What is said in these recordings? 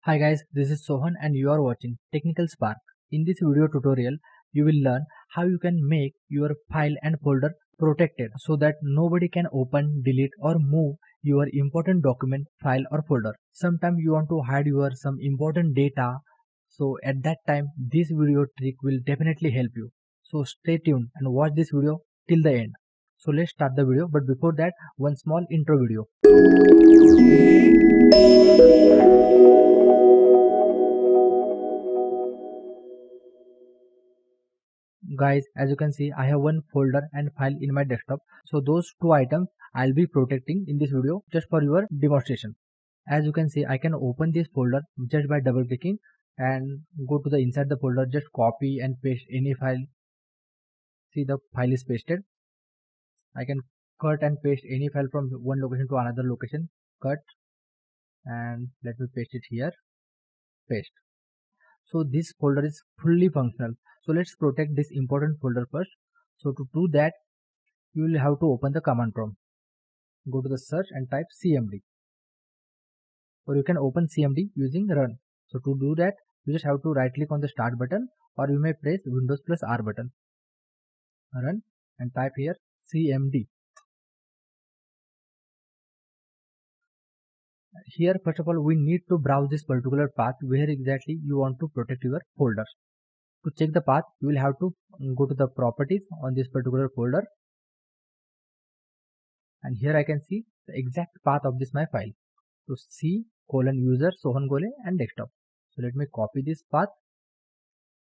Hi guys, this is Sohan and you are watching Technical Spark. In this video tutorial, you will learn how you can make your file and folder protected so that nobody can open, delete or move your important document, file or folder. Sometimes you want to hide your some important data, so at that time this video trick will definitely help you. So stay tuned and watch this video till the end. So let's start the video, but before that one small intro video. Guys, as you can see, I have one folder and file in my desktop. So those two items I'll be protecting in this video just for your demonstration. As you can see, I can open this folder just by double clicking and go to the inside the folder, just copy and paste any file. See, the file is pasted. I can cut and paste any file from one location to another location. Cut and let me paste it here. Paste. So this folder is fully functional. So let's protect this important folder first. So to do that, you will have to open the command prompt. Go to the search and type cmd, or you can open cmd using run. So to do that, you just have to right click on the start button, or you may press windows plus r button. Run and type here cmd. Here first of all we need to browse this particular path where exactly you want to protect your folders. To check the path, you will have to go to the properties on this particular folder, and here I can see the exact path of this my file. So C user Sohan Gole and desktop. So let me copy this path,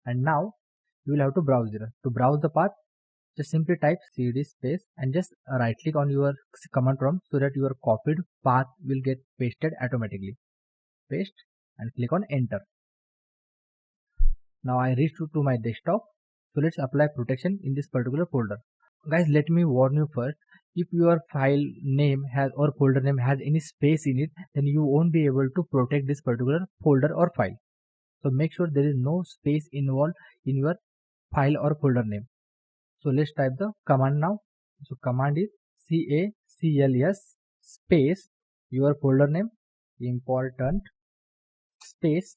and now you will have to browse it. To browse the path, just simply type cd space and just right click on your command prompt so that your copied path will get pasted automatically. Paste and click on enter. Now I reached to my desktop. So let's apply protection in this particular folder. Guys, let me warn you first. If your file name has or folder name has any space in it, then you won't be able to protect this particular folder or file. So make sure there is no space involved in your file or folder name. So let's type the command now. So command is cacls space your folder name important space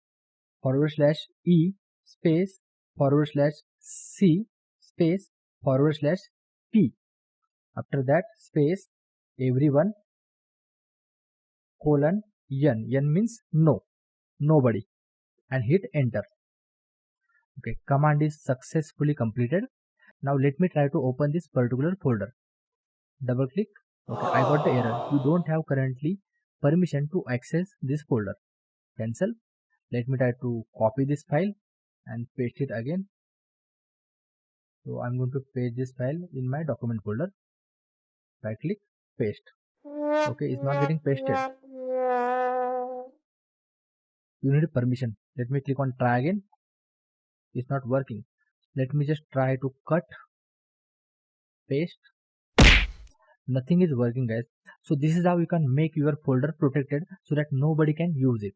/e space /c space /p. After that space everyone n means no, nobody, and hit enter. Okay, command is successfully completed. Now let me try to open this particular folder. Double click. Okay, I got the error. You don't have currently permission to access this folder. Cancel. Let me try to copy this file and paste it again. So I'm going to paste this file in my document folder. Right click, paste. Okay, it's not getting pasted. You need permission. Let me click on try again. It's not working. Let me just try to cut, paste. Nothing is working, guys. So this is how you can make your folder protected so that nobody can use it.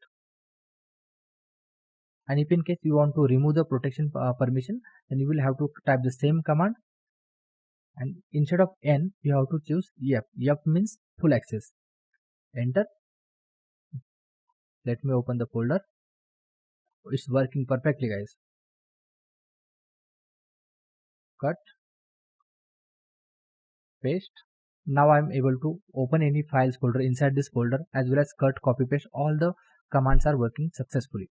And if in case you want to remove the protection permission, then you will have to type the same command, and instead of n you have to choose f. F means full access. Enter. Let me open the folder. It's working perfectly, guys. Cut, paste. Now I'm able to open any files folder inside this folder, as well as cut, copy, paste. All the commands are working successfully.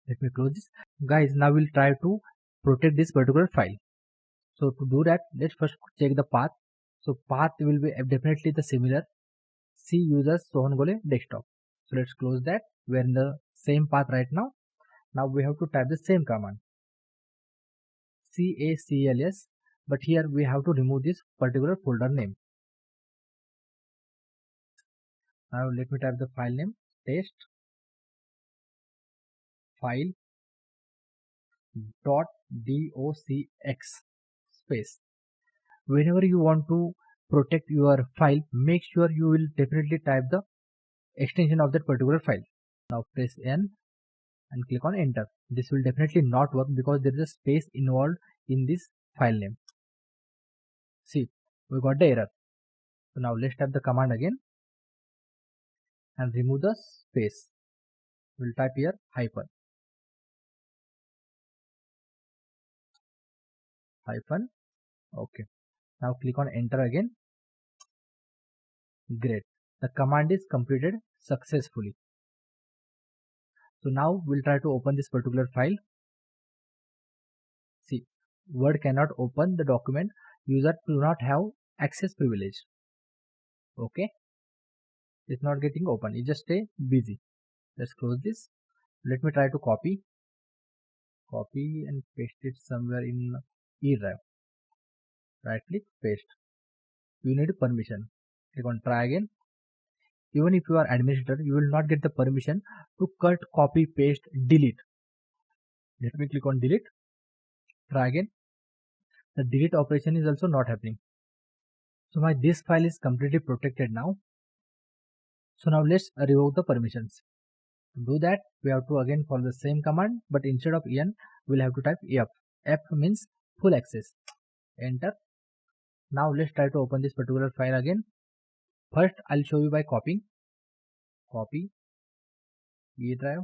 Let me close this. Guys, now we'll try to protect this particular file. So to do that, let's first check the path. So path will be definitely the similar C users Sohan Gole desktop. So let's close that. We are in the same path right now. Now we have to type the same command cacls, but here we have to remove this particular folder name. Now let me type the file name test file .docx space. Whenever you want to protect your file, make sure you will definitely type the extension of that particular file. Now press N and click on enter. This will definitely not work because there is a space involved in this file name. See, we got the error. So now let's type the command again and remove the space. We'll type here hyphen. Okay. Now click on enter again. Great. The command is completed successfully. So now we'll try to open this particular file. See, Word cannot open the document. User do not have access privilege. Okay. It's not getting open. It just stay busy. Let's close this. Let me try to copy and paste it somewhere in E drive. Right click, paste. You need permission. Click on try again. Even if you are administrator, you will not get the permission to cut, copy, paste, delete. Let me click on delete. Try again. The delete operation is also not happening. So this file is completely protected now. So now let's revoke the permissions. To do that, we have to again follow the same command, but instead of en, we'll have to type f. F means full access. Enter. Now let's try to open this particular file again. First, I'll show you by copying. Copy, E drive,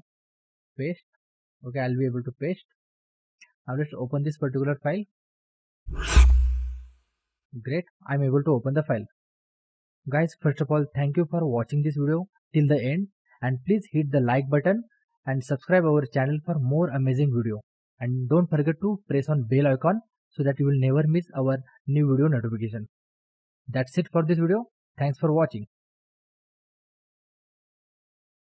paste. Okay, I'll be able to paste. Now let's open this particular file. Great, I'm able to open the file. Guys, first of all, thank you for watching this video till the end, and please hit the like button and subscribe our channel for more amazing video. And don't forget to press on bell icon so that you will never miss our new video notification. That's it for this video. Thanks for watching.